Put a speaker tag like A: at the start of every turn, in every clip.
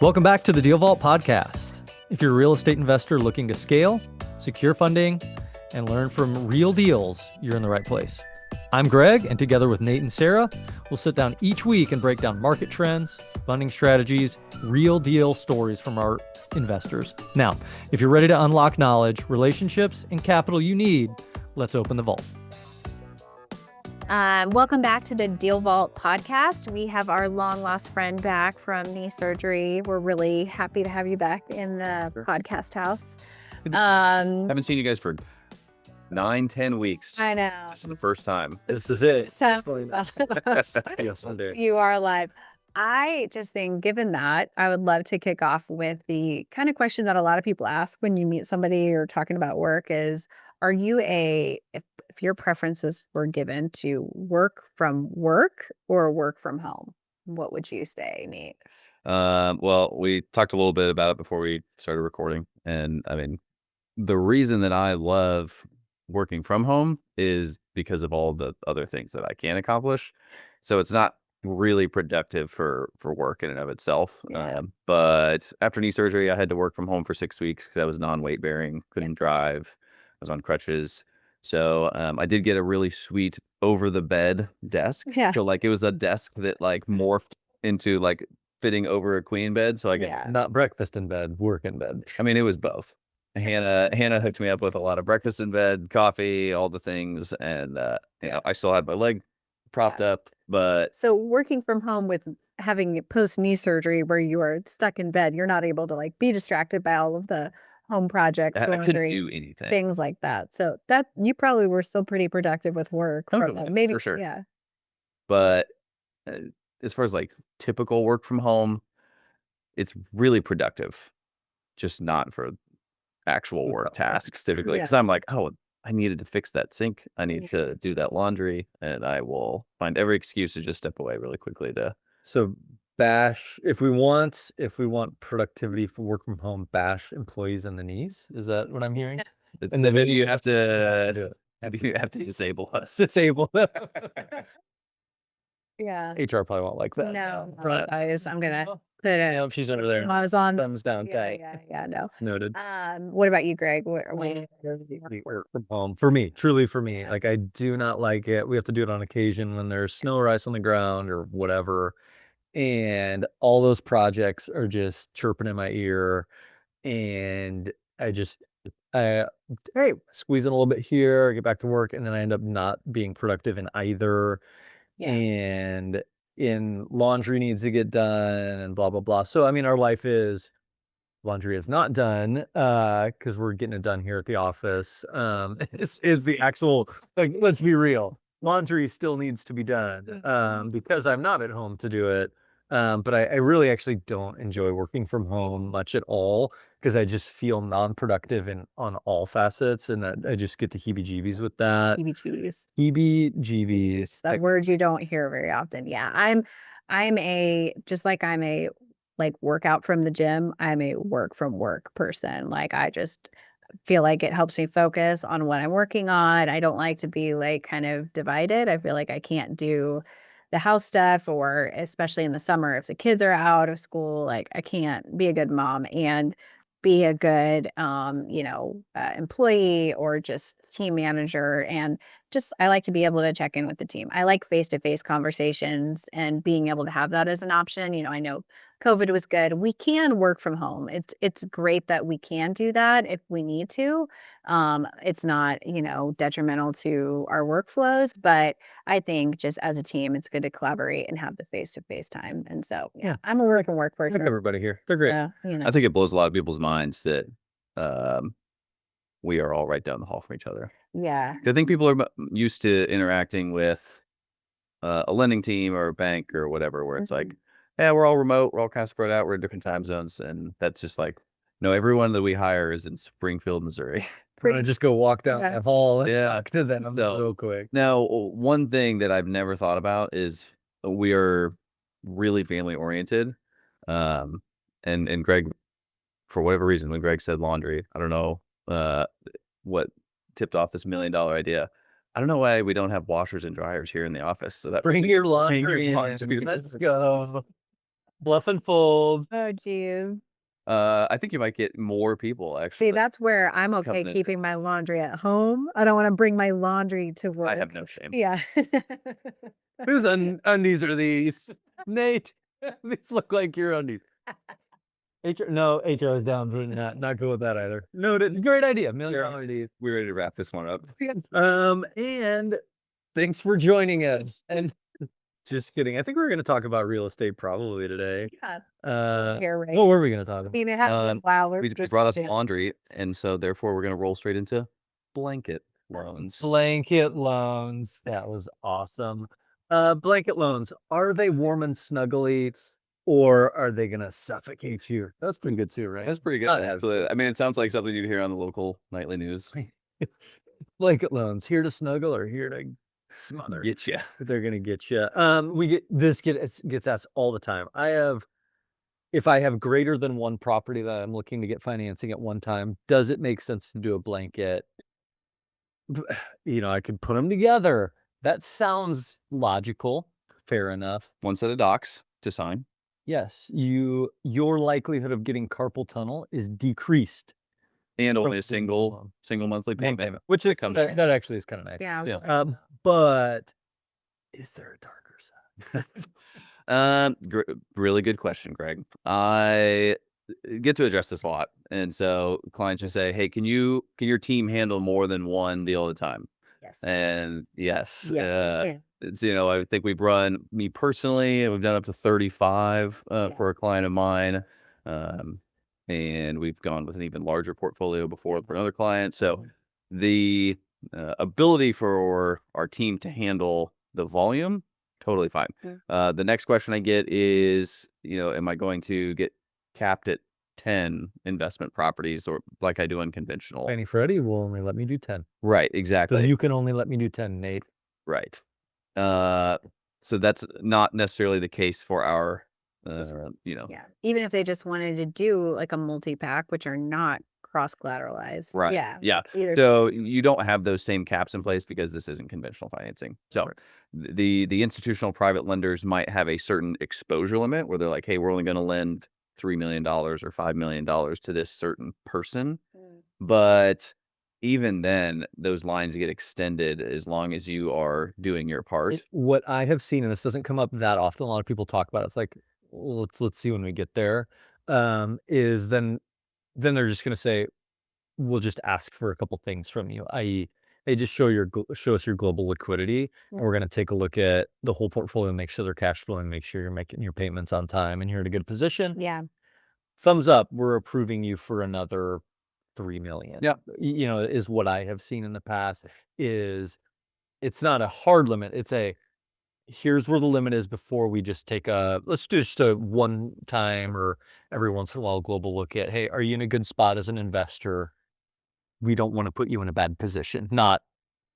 A: Welcome back to the Deal Vault podcast. If you're a real estate investor looking to scale, secure funding, and learn from real deals, you're in the right place. I'm Greg, and together with Nate and Sarah, we'll sit down each week and break down market trends, funding strategies, real deal stories from our investors. Now, if you're ready to unlock knowledge, relationships, and capital you need, let's open the vault.
B: Welcome back to the Deal Vault podcast. We have our long lost friend back from knee surgery. We're really happy to have you back in the podcast house.
C: Haven't seen you guys for 9-10 weeks.
B: I know.
C: This is the first time.
A: This is it.
B: So, you are alive. I just think, given that, I would love to kick off with the kind of question that a lot of people ask when you meet somebody or talking about work is, are you if your preferences were given to work from work or work from home, what would you say, Nate?
C: Well, we talked a little bit about it before we started recording. And I mean, the reason that I love working from home is because of all the other things that I can accomplish. So it's not really productive for work in and of itself.
B: Yeah.
C: But after knee surgery, I had to work from home for 6 weeks because I was non-weight bearing, couldn't drive, I was on crutches. So I did get a really sweet over the bed desk.
B: Yeah.
C: So like it was a desk that like morphed into like fitting over a queen bed. So I could,
B: Yeah.
A: Not breakfast in bed, work in bed.
C: I mean, it was both. Hannah hooked me up with a lot of breakfast in bed, coffee, all the things. And I still had my leg propped up, but
B: So working from home with having post knee surgery where you are stuck in bed, you're not able to like be distracted by all of the home projects,
C: I couldn't
B: laundry,
C: do anything.
B: things like that. So that you probably were still pretty productive with work.
C: Oh,
B: from
C: yeah,
B: home. Maybe,
C: for sure.
B: yeah.
C: But as far as like typical work from home, it's really productive, just not for actual work tasks typically.
B: Yeah.
C: Because I'm like, oh, I needed to fix that sink. I need to do that laundry. And I will find every excuse to just step away really quickly to.
A: So bash, if we want productivity for work from home, bash employees in the knees. Is that what I'm hearing?
C: In the video, you have to disable us.
A: Disable them.
B: Yeah.
A: HR probably won't like that.
B: No,
A: Right.
B: guys, I'm gonna put it.
A: Yeah, she's under there.
B: I was on.
A: Thumbs down.
B: Yeah,
A: Tight.
B: no.
A: Noted.
B: What about you, Greg?
A: Work from home. For me, truly for me. Like I do not like it. We have to do it on occasion when there's snow or ice on the ground or whatever. And all those projects are just chirping in my ear. And I squeeze in a little bit here, get back to work, and then I end up not being productive in either.
B: Yeah.
A: And in laundry needs to get done and blah, blah, blah. So, I mean, our life is laundry is not done because we're getting it done here at the office. Is the actual, like, let's be real. Laundry still needs to be done because I'm not at home to do it. But I really actually don't enjoy working from home much at all because I just feel non-productive on all facets, and I just get the heebie-jeebies with that.
B: Heebie-jeebies.
A: Heebie-jeebies.
B: That word you don't hear very often. Yeah, I'm a like workout from the gym. I'm a work from work person. Like I just feel like it helps me focus on what I'm working on. I don't like to be like kind of divided. I feel like I can't do the house stuff, or especially in the summer, if the kids are out of school, like I can't be a good mom and be a good, employee or just team manager. And just, I like to be able to check in with the team. I like face-to-face conversations and being able to have that as an option. I know COVID was good. We can work from home. It's great that we can do that if we need to. It's not, detrimental to our workflows, but I think just as a team, it's good to collaborate and have the face-to-face time. And so, yeah, I'm a work and work person.
A: Everybody here. They're great.
C: I think it blows a lot of people's minds that we are all right down the hall from each other.
B: Yeah.
C: I think people are used to interacting with a lending team or a bank or whatever, where it's like, yeah, we're all remote. We're all kind of spread out. We're in different time zones. And that's just like, no, everyone that we hire is in Springfield, Missouri.
A: We're gonna just go walk down that hall.
C: Yeah.
A: To them real quick.
C: Now, one thing that I've never thought about is we are really family oriented. And Greg, for whatever reason, when Greg said laundry, I don't know what tipped off this $1 million idea. I don't know why we don't have washers and dryers here in the office. So that
A: Bring your laundry in. Let's go. Bluff and fold.
B: Oh, geez.
C: I think you might get more people actually.
B: See, that's where I'm okay
C: Coming in.
B: keeping my laundry at home. I don't want to bring my laundry to work.
C: I have no shame.
B: Yeah.
A: Whose undies are these? Nate, these look like your undies. HR is down, but not cool with that either. Noted. Great idea. $1 million idea.
C: We're ready to wrap this one up.
A: And thanks for joining us. And just kidding. I think we're going to talk about real estate probably today.
B: Yeah. Here, right?
A: What were we going to talk about?
B: I mean, it has wow,
C: We brought up laundry, and so therefore we're going to roll straight into blanket loans.
A: Blanket loans. That was awesome. Blanket loans. Are they warm and snuggly, or are they going to suffocate you? That's pretty good too, right?
C: That's pretty good. Actually. I mean, it sounds like something you'd hear on the local nightly news.
A: Blanket loans, here to snuggle or here to smother?
C: Get you.
A: They're gonna get you. Gets asked all the time. If I have greater than one property that I'm looking to get financing at one time, does it make sense to do a blanket? I could put them together. That sounds logical. Fair enough.
C: One set of docs to sign.
A: Yes, your likelihood of getting carpal tunnel is decreased.
C: And
A: from
C: only a single
A: loan.
C: monthly
A: One
C: payment.
A: which is
C: comes-
A: that actually is kind of nice.
B: Yeah.
C: Yeah.
A: But is there a darker side?
C: Really good question, Greg. I get to address this a lot, and so clients just say, "Hey, can your team handle more than one deal at a time?"
B: Yes.
C: And yes,
B: Yeah.
C: it's I think we've run me personally, and we've done up to 35 for a client of mine, and we've gone with an even larger portfolio before for another client. So the ability for our team to handle the volume, totally fine. The next question I get is, am I going to get capped at 10 investment properties or like I do in conventional?
A: Fannie Freddie will only let me do 10.
C: Right,
A: So
C: exactly.
A: you can only let me do 10, Nate.
C: Right. So that's not necessarily the case for our,
B: Yeah. Even if they just wanted to do like a multi-pack, which are not cross-collateralized.
C: Right.
B: Yeah.
C: Yeah.
B: Either.
C: So you don't have those same caps in place because this isn't conventional financing. So
A: Right.
C: the institutional private lenders might have a certain exposure limit where they're like, hey, we're only going to lend $3 million or $5 million to this certain person. But even then, those lines get extended as long as you are doing your part.
A: What I have seen, and this doesn't come up that often, a lot of people talk about it, it's like, well, let's see when we get there, is then they're just going to say, we'll just ask for a couple things from you, i.e. they just show us your global liquidity, and we're going to take a look at the whole portfolio and make sure they're cash flowing, make sure you're making your payments on time and you're in a good position.
B: Yeah.
A: Thumbs up, we're approving you for another 3 million.
C: Yeah.
A: Is what I have seen in the past. Is it's not a hard limit. It's here's where the limit is before we just let's do just a one time or every once in a while global look at, hey, are you in a good spot as an investor? We don't want to put you in a bad position. Not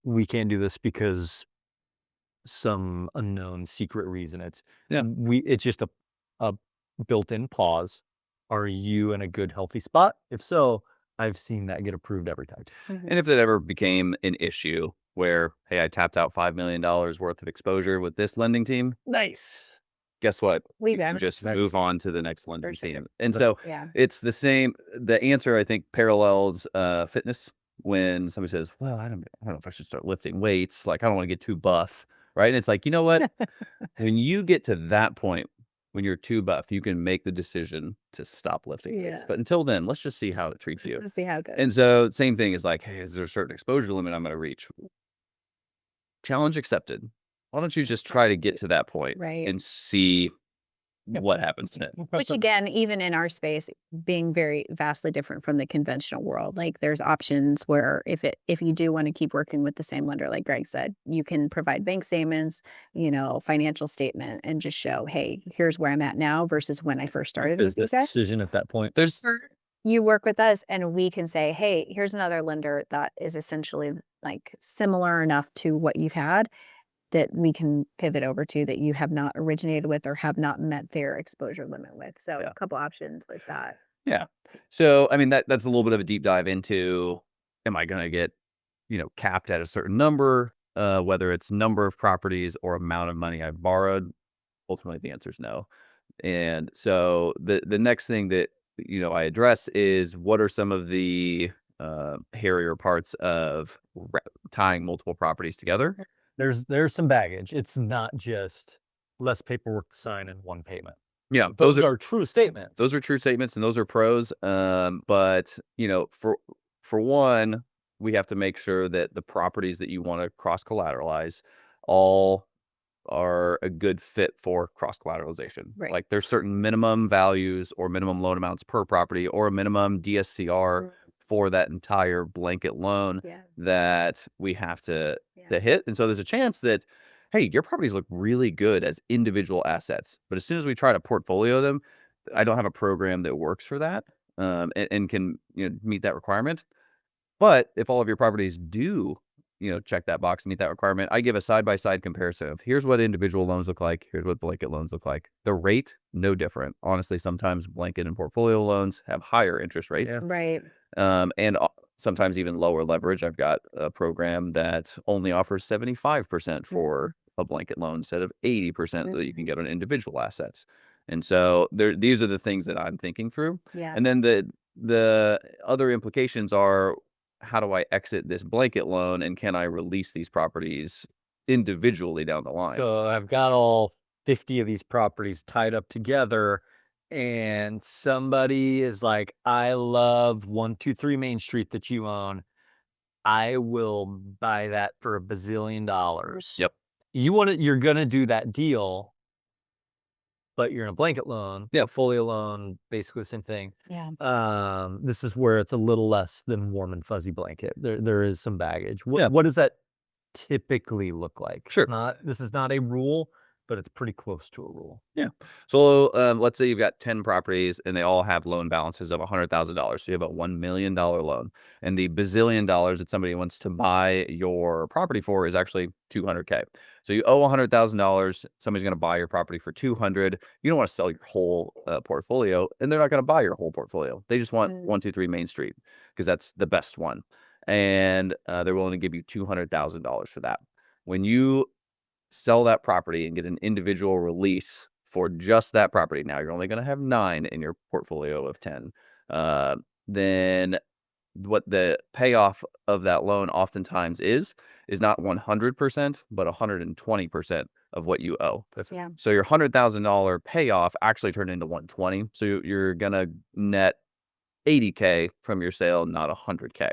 A: we can't do this because some unknown secret reason. It's just a built-in pause. Are you in a good, healthy spot? If so, I've seen that get approved every time.
C: And if that ever became an issue where, hey, I tapped out $5 million worth of exposure with this lending team,
A: Nice.
C: guess what?
B: We
C: You can
B: better.
C: just move on to the next lending
B: sure.
C: team. And so
B: Yeah.
C: it's the same. The answer, I think, parallels fitness. When somebody says, well, I don't know if I should start lifting weights. Like, I don't want to get too buff. Right. And it's like, you know what? When you get to that point, when you're too buff, you can make the decision to stop lifting weights. But until then, let's just see how it treats you.
B: Let's see how it goes.
C: And so same thing is like, hey, is there a certain exposure limit I'm going to reach? Challenge accepted. Why don't you just try to get to that point
B: Right.
C: and see what happens then?
B: Which again, even in our space, being very vastly different from the conventional world, like there's options where if you do want to keep working with the same lender, like Greg said, you can provide bank statements, financial statement, and just show, hey, here's where I'm at now versus when I first started with
A: Business
B: these guys.
A: decision at that point.
B: You work with us and we can say, hey, here's another lender that is essentially like similar enough to what you've had that we can pivot over to that you have not originated with or have not met their exposure limit with. So a couple options like that.
C: Yeah. So, I mean, that's a little bit of a deep dive into, am I going to get, capped at a certain number, whether it's number of properties or amount of money I've borrowed? Ultimately, the answer is no. And so the next thing that I address is what are some of the hairier parts of tying multiple properties together.
A: There's some baggage. It's not just less paperwork to sign in one payment.
C: Yeah,
A: Those are true statements.
C: those are true statements and those are pros. But for one, we have to make sure that the properties that you want to cross collateralize all are a good fit for cross collateralization.
B: Right.
C: Like there's certain minimum values or minimum loan amounts per property or a minimum DSCR for that entire blanket loan
B: Yeah.
C: that we have to
B: Yeah.
C: hit. And so there's a chance that, hey, your properties look really good as individual assets, but as soon as we try to portfolio them, I don't have a program that works for that, and can meet that requirement. But if all of your properties do, check that box, meet that requirement, I give a side-by-side comparison of here's what individual loans look like, here's what blanket loans look like. The rate, no different. Honestly, sometimes blanket and portfolio loans have higher interest rates.
A: Yeah.
B: Right.
C: And sometimes even lower leverage. I've got a program that only offers 75% for a blanket loan instead of 80% that you can get on individual assets. And so these are the things that I'm thinking through.
B: Yeah.
C: And then the other implications are, how do I exit this blanket loan and can I release these properties individually down the line?
A: So I've got all 50 of these properties tied up together, and somebody is like, I love 123 Main Street that you own. I will buy that for $1 bazillion.
C: Yep.
A: You're gonna do that deal, but you're in a blanket loan,
C: Yeah.
A: portfolio loan, basically the same thing.
B: Yeah.
A: This is where it's a little less than warm and fuzzy blanket. There is some baggage.
C: Yeah.
A: What does that typically look like?
C: Sure.
A: This is not a rule, but it's pretty close to a rule.
C: Yeah. So let's say you've got 10 properties and they all have loan balances of $100,000. So you have a $1 million loan. And the bazillion dollars that somebody wants to buy your property for is actually $200K. So you owe $100,000. Somebody's going to buy your property for $200. You don't want to sell your whole portfolio, and they're not going to buy your whole portfolio. They just want 123 Main Street because that's the best one. And they're willing to give you $200,000 for that. When you sell that property and get an individual release for just that property, now you're only going to have 9 in your portfolio of 10. Then what the payoff of that loan oftentimes is not 100%, but 120% of what you owe.
B: Yeah.
C: So your $100,000 payoff actually turned into 120. So you're going to net 80K from your sale, not 100K.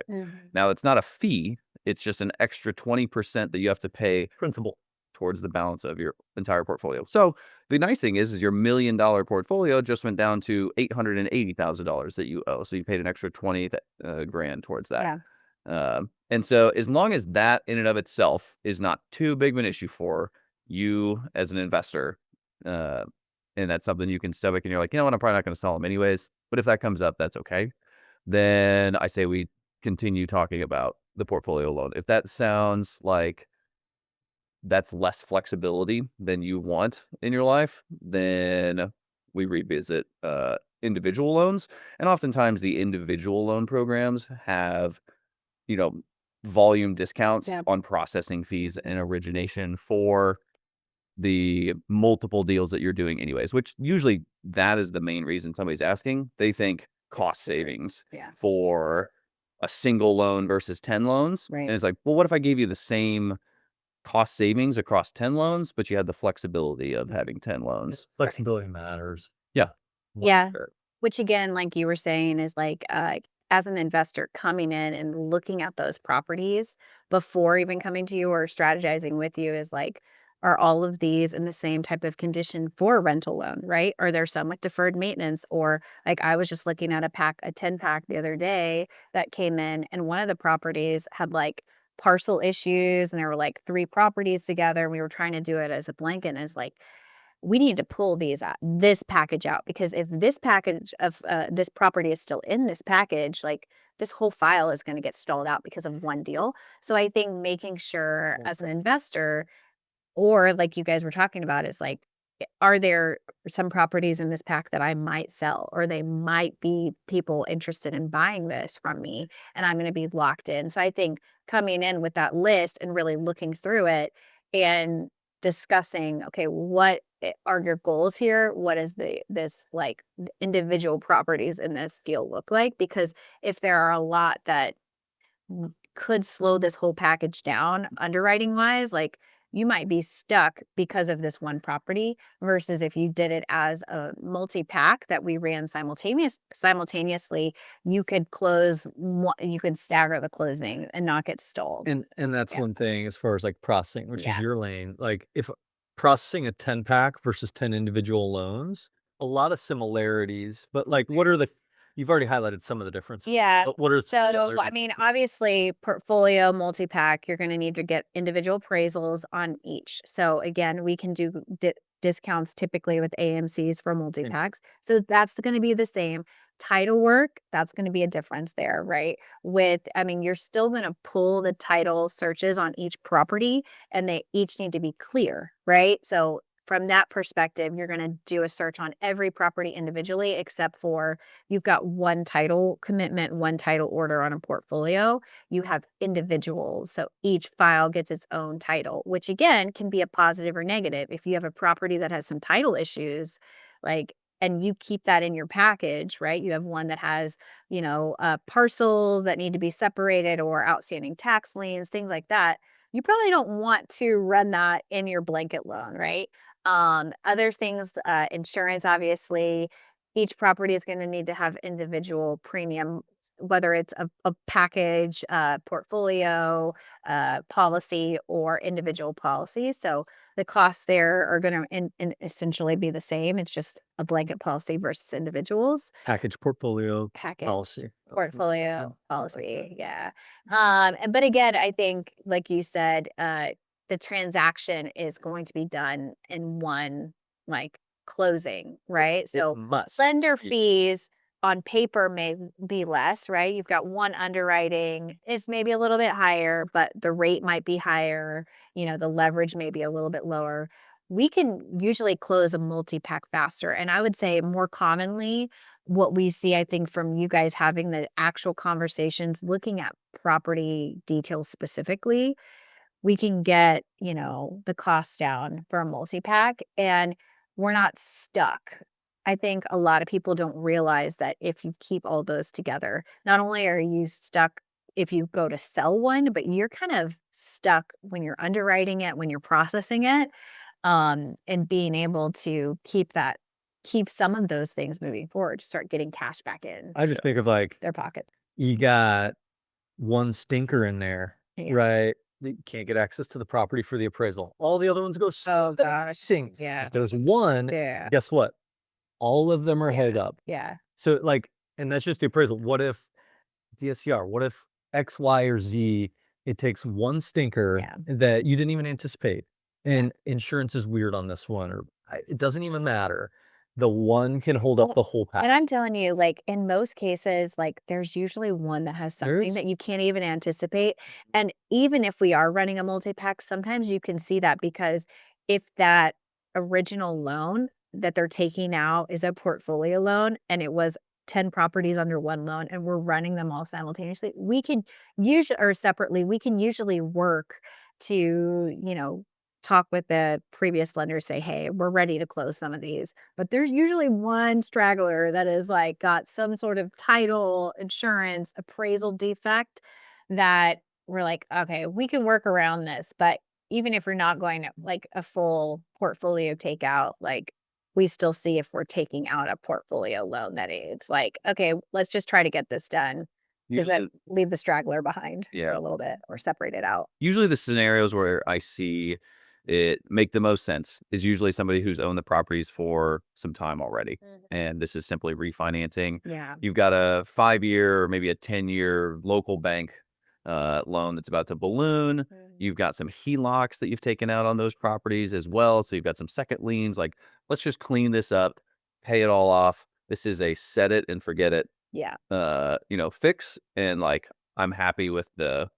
C: Now it's not a fee. It's just an extra 20% that you have to pay
A: Principal
C: towards the balance of your entire portfolio. So the nice thing is your $1 million portfolio just went down to $880,000 that you owe. So you paid an extra 20 grand towards that.
B: Yeah.
C: And so as long as that in and of itself is not too big of an issue for you as an investor, and that's something you can stomach and you're like, you know what, I'm probably not going to sell them anyways. But if that comes up, that's okay. Then I say we continue talking about the portfolio loan. If that sounds like that's less flexibility than you want in your life, then we revisit individual loans. And oftentimes the individual loan programs have, volume discounts on processing fees and origination for the multiple deals that you're doing anyways, which usually that is the main reason somebody's asking. They think cost savings for a single loan versus 10 loans.
B: Right.
C: And it's like, well, what if I gave you the same cost savings across 10 loans, but you had the flexibility of having 10 loans?
A: flexibility matters.
C: Yeah.
B: Yeah. Which again, like you were saying, is like as an investor coming in and looking at those properties before even coming to you or strategizing with you is like, are all of these in the same type of condition for a rental loan, right? Are there some with deferred maintenance? Or like I was just looking at a 10-pack the other day that came in, and one of the properties had like parcel issues, and there were like 3 properties together, and we were trying to do it as a blanket, and it's like, we need to pull this package out, because if this package of this property is still in this package, like this whole file is going to get stalled out because of one deal. So I think making sure as an investor, or like you guys were talking about, is like, are there some properties in this pack that I might sell, or they might be people interested in buying this from me, and I'm going to be locked in. So I think coming in with that list and really looking through it and discussing, okay, what are your goals here? What is this like individual properties in this deal look like? Because if there are a lot that could slow this whole package down underwriting wise, like you might be stuck because of this one property versus if you did it as a multi-pack that we ran simultaneously, you could you could stagger the closing and not get stalled.
A: And that's
B: Yeah.
A: one thing as far as like processing, which is
B: Yeah.
A: your lane. Like if processing a 10 pack versus 10 individual loans, a lot of similarities, but like what are you've already highlighted some of the differences.
B: Yeah.
A: But what are some of the
B: So,
A: other
B: I mean, obviously, portfolio multi-pack, you're going to need to get individual appraisals on each. So, again, we can do discounts typically with AMCs for multi-packs. So, that's going to be the same. Title work, that's going to be a difference there, right? I mean, you're still going to pull the title searches on each property and they each need to be clear, right? So, from that perspective, you're going to do a search on every property individually, except for you've got one title commitment, one title order on a portfolio. You have individuals. So each file gets its own title, which again can be a positive or negative. If you have a property that has some title issues, like, and you keep that in your package, right? You have one that has, parcels that need to be separated or outstanding tax liens, things like that. You probably don't want to run that in your blanket loan, right? Other things, insurance, obviously, each property is going to need to have individual premium, whether it's a package, portfolio, policy, or individual policies. So the costs there are going to essentially be the same. It's just a blanket policy versus individuals.
A: package portfolio
B: Package
A: policy?
B: portfolio policy, yeah. But again, I think, like you said, the transaction is going to be done in one like closing, right?
A: It
B: So
A: must.
B: lender fees on paper may be less, right? You've got one underwriting, it's maybe a little bit higher, but the rate might be higher, the leverage may be a little bit lower. We can usually close a multi-pack faster. And I would say more commonly, what we see, I think, from you guys having the actual conversations, looking at property details specifically, we can get, the cost down for a multi-pack and we're not stuck. I think a lot of people don't realize that if you keep all those together, not only are you stuck if you go to sell one, but you're kind of stuck when you're underwriting it, when you're processing it, and being able to keep some of those things moving forward, start getting cash back in
A: I just think of like
B: their pockets.
A: you got one stinker in there,
B: Yeah.
A: right? You can't get access to the property for the appraisal. All the other ones go sing.
B: Yeah.
A: If there's one,
B: Yeah.
A: guess what? All of them are
B: Yeah.
A: held up.
B: Yeah.
A: So like, and that's just the appraisal. What if DSCR? What if X, Y, or Z? It takes one stinker
B: Yeah.
A: that you didn't even anticipate. And insurance is weird on this one, or it doesn't even matter. The one can hold up
B: Well,
A: the whole pack.
B: And I'm telling you, like in most cases, like there's usually one that has
A: There
B: something
A: is.
B: that you can't even anticipate. And even if we are running a multi-pack, sometimes you can see that because if that original loan that they're taking out is a portfolio loan and it was 10 properties under one loan and we're running them all simultaneously, we can usually or separately, we can usually work to, talk with the previous lender, say, hey, we're ready to close some of these. But there's usually one straggler that is like got some sort of title, insurance, appraisal defect that we're like, okay, we can work around this. But even if we're not going to like a full portfolio takeout, like we still see if we're taking out a portfolio loan that it's like, okay, let's just try to get this done. Does that
C: Usually,
B: leave the straggler behind for
C: yeah.
B: a little bit or separate it out?
C: Usually the scenarios where I see it make the most sense is usually somebody who's owned the properties for some time already. And this is simply refinancing.
B: Yeah.
C: You've got a 5-year or maybe a 10-year local bank loan that's about to balloon. You've got some HELOCs that you've taken out on those properties as well. So you've got some second liens. Like, let's just clean this up, pay it all off. This is a set it and forget it,
B: Yeah.
C: fix. And like, I'm happy with the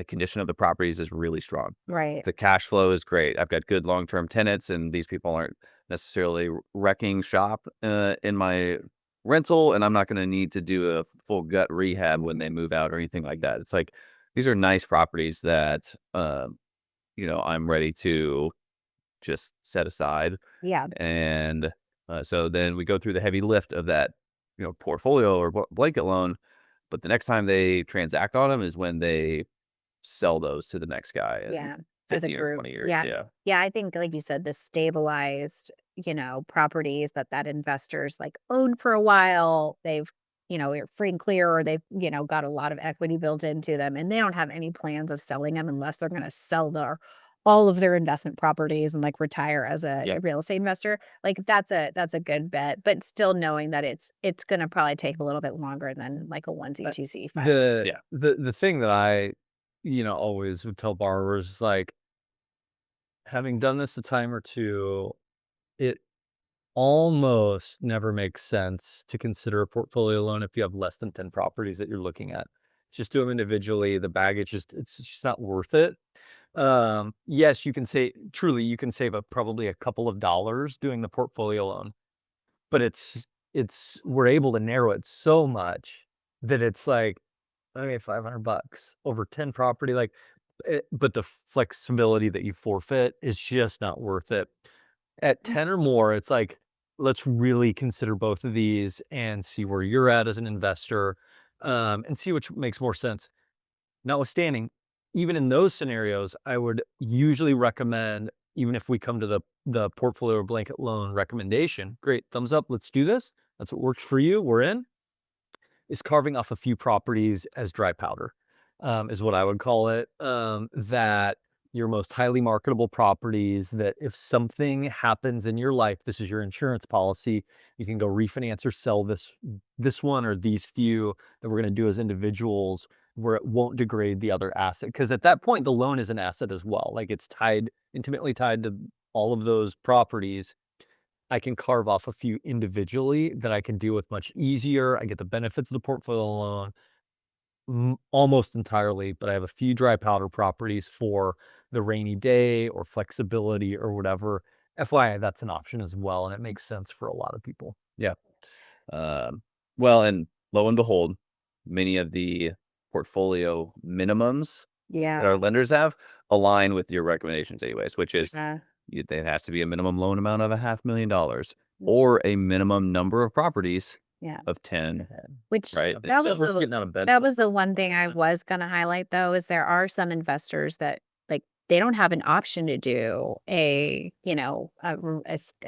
C: condition of the properties is really strong.
B: Right.
C: The cash flow is great. I've got good long-term tenants and these people aren't necessarily wrecking shop in my rental, and I'm not going to need to do a full gut rehab when they move out or anything like that. It's like these are nice properties that I'm ready to just set aside.
B: Yeah.
C: And so then we go through the heavy lift of that, portfolio or blanket loan. But the next time they transact on them is when they sell those to the next guy in
B: Yeah. As a
C: 15 or
B: group.
C: 20 years.
B: Yeah.
C: Yeah.
B: Yeah. I think, like you said, the stabilized, properties that investors like own for a while, they've, are free and clear, or they've, got a lot of equity built into them, and they don't have any plans of selling them unless they're going to sell all of their investment properties and like retire as a
C: Yeah.
B: real estate investor. Like that's a good bet, but still knowing that it's going to probably take a little bit longer than like a onesie, twosie, five.
A: The thing that I, always would tell borrowers is like, having done this a time or two, it almost never makes sense to consider a portfolio loan if you have less than 10 properties that you're looking at. Just do them individually. The baggage it's just not worth it. Yes, you can say truly you can save probably a couple of dollars doing the portfolio loan, but it's we're able to narrow it so much that it's like, okay, $500 over 10 property, like, but the flexibility that you forfeit is just not worth it. At 10 or more, it's like, let's really consider both of these and see where you're at as an investor, and see which makes more sense. Notwithstanding, even in those scenarios, I would usually recommend, even if we come to the portfolio or blanket loan recommendation, great, thumbs up, let's do this. That's what works for you. We're in. Is carving off a few properties as dry powder, is what I would call it. That your most highly marketable properties, that if something happens in your life, this is your insurance policy. You can go refinance or sell this one or these few that we're going to do as individuals, where it won't degrade the other asset. Because at that point, the loan is an asset as well. Like, it's intimately tied to all of those properties. I can carve off a few individually that I can deal with much easier. I get the benefits of the portfolio loan almost entirely, but I have a few dry powder properties for the rainy day or flexibility or whatever. FYI, that's an option as well, and it makes sense for a lot of people.
C: Yeah. Well, and lo and behold, many of the portfolio minimums that
B: Yeah.
C: our lenders have align with your recommendations anyways, which is
B: Uh,
C: it has to be a minimum loan amount of $500,000 or a minimum number of properties
B: yeah.
C: of 10,
B: Which
C: right?
B: that
A: So
B: was
A: we're
B: the
A: getting out of bed.
B: that was the one thing I was gonna highlight, though, is there are some investors that, like, they don't have an option to do a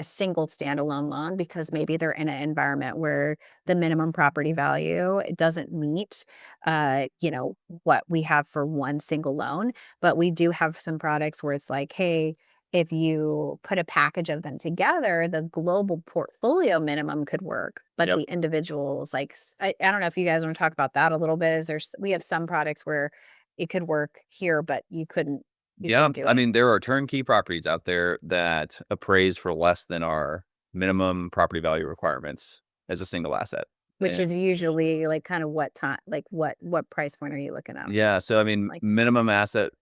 B: single standalone loan because maybe they're in an environment where the minimum property value, it doesn't meet, what we have for one single loan. But we do have some products where it's like, hey, if you put a package of them together, the global portfolio minimum could work, but
C: Yep.
B: the individuals, like, I don't know if you guys want to talk about that a little bit. We have some products where it could work here, but you couldn't
C: Yeah.
B: do
C: I
B: it.
C: mean, there are turnkey properties out there that appraise for less than our minimum property value requirements as a single asset.
B: Which
C: And
B: is usually like kind of what time, like what price point are you looking at?
C: yeah, so I mean,
B: Like,
C: minimum asset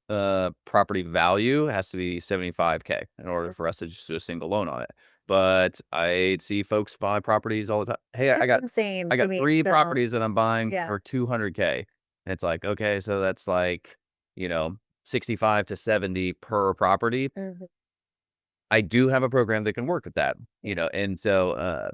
C: property value has to be 75K in order for us to just do a single loan on it. But I see folks buy properties all the time. Hey, I
B: that's
C: got
B: insane
C: I
B: to
C: got
B: me
C: 3
B: still.
C: properties that I'm buying
B: Yeah.
C: for 200K. And it's like, okay, so that's like, 65 to 70 per property.
B: Mhm.
C: I do have a program that can work with that, and so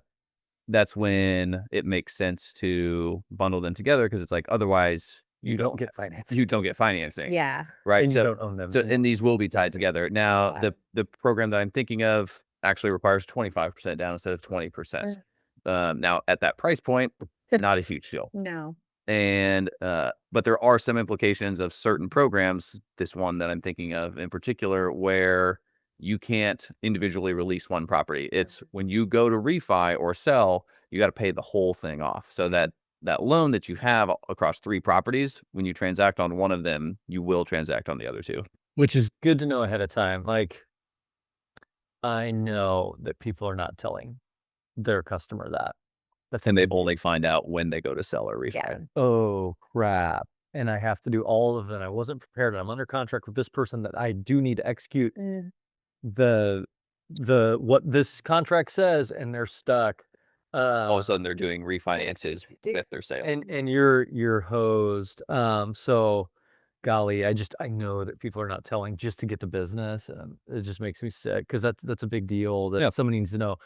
C: that's when it makes sense to bundle them together, because it's like, otherwise
A: You don't get financing.
C: you don't get financing.
B: Yeah.
C: Right.
A: And you
C: So,
A: don't own them.
C: and these will be tied together. Now,
B: Yeah.
C: the program that I'm thinking of actually requires 25% down instead of 20%. Now, at that price point, not a huge deal.
B: No.
C: And but there are some implications of certain programs, this one that I'm thinking of in particular, where you can't individually release one property. It's when you go to refi or sell, you got to pay the whole thing off. So that loan that you have across 3 properties, when you transact on one of them, you will transact on the other 2.
A: Which is good to know ahead of time. Like, I know that people are not telling their customer that. That's
C: And they only find out when they go to sell or refi.
B: Yeah.
A: oh crap. And I have to do all of that. I wasn't prepared. I'm under contract with this person that I do need to execute
B: Mm.
A: the what this contract says, and they're stuck.
C: All of a sudden, they're doing refinances with their sale.
A: And you're hosed. So golly, I know that people are not telling just to get the business. It just makes me sick because that's a big deal that someone needs to know.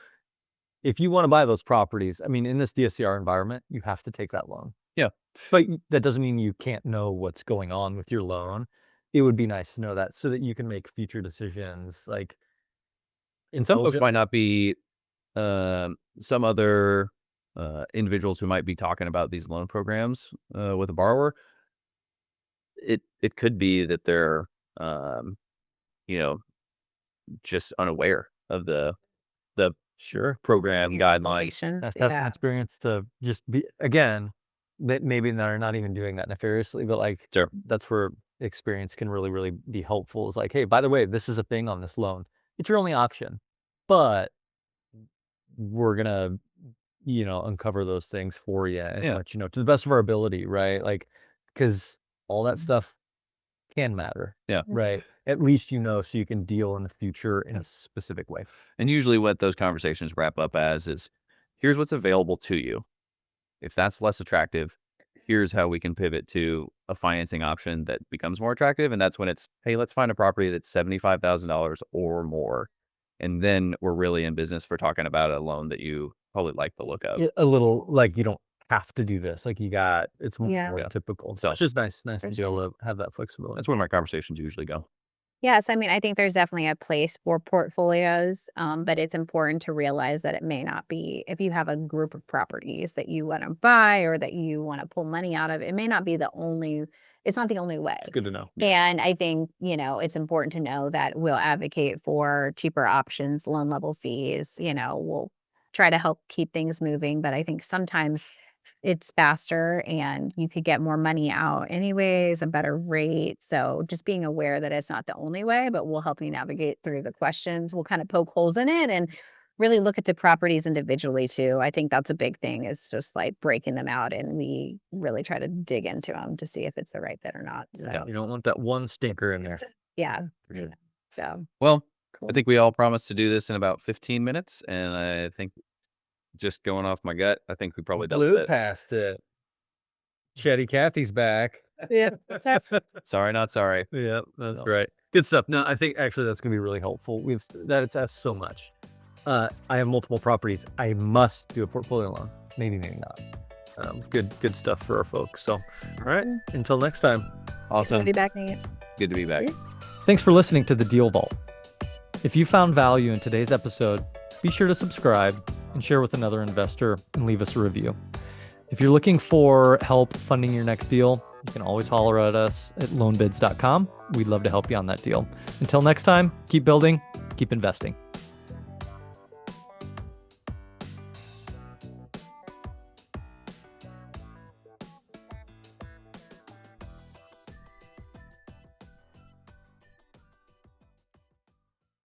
A: If you want to buy those properties, I mean, in this DSCR environment, you have to take that loan.
C: Yeah.
A: But that doesn't mean you can't know what's going on with your loan. It would be nice to know that so that you can make future decisions. Like,
C: And some folks might not be, some other individuals who might be talking about these loan programs with a borrower. It could be that they're, you know, just unaware of the program guidelines.
A: have to have some experience to just be, again, that maybe they're not even doing that nefariously, but like
C: Sure.
A: that's where experience can really, really be helpful. Is like, hey, by the way, this is a thing on this loan. It's your only option, but we're gonna, uncover those things for you and let you know to the best of our ability, right? Like, because all that stuff can matter.
C: Yeah.
A: Right. At least so you can deal in the future in a specific way.
C: And usually what those conversations wrap up as is, here's what's available to you. If that's less attractive, here's how we can pivot to a financing option that becomes more attractive. And that's when it's, hey, let's find a property that's $75,000 or more. And then we're really in business for talking about a loan that you probably like the look of.
A: A little like you don't have to do this. Like it's more typical. So it's just nice to be able to have that flexibility.
C: That's where my conversations usually go.
B: Yes, I mean, I think there's definitely a place for portfolios, but it's important to realize that it may not be, if you have a group of properties that you want to buy or that you want to pull money out of, it may not be it's not the only way.
A: It's good to know.
B: And I think, it's important to know that we'll advocate for cheaper options, loan level fees, we'll try to help keep things moving. But I think sometimes it's faster and you could get more money out anyways, a better rate. So just being aware that it's not the only way, but we'll help you navigate through the questions. We'll kind of poke holes in it and really look at the properties individually too. I think that's a big thing, is just like breaking them out, and we really try to dig into them to see if it's the right fit or not. So
A: You don't want that one stinker in there.
B: yeah.
A: Sure.
B: So
C: Well, I think we all promised to do this in about 15 minutes. And I think, just going off my gut, I think we probably
A: blew
C: it.
A: past it. Chatty Cathy's back.
B: yeah.
C: Sorry, not sorry.
A: Yeah, that's right. Good stuff. No, I think actually that's going to be really helpful. It's asked so much. I have multiple properties. I must do a portfolio loan. Maybe not. Good stuff for our folks. So, all right. Until next time.
C: Awesome.
B: Be back, Nate.
C: Good to be back.
A: Thanks for listening to The Deal Vault. If you found value in today's episode, be sure to subscribe and share with another investor and leave us a review. If you're looking for help funding your next deal, you can always holler at us at loanbidz.com. We'd love to help you on that deal. Until next time, keep building, keep investing.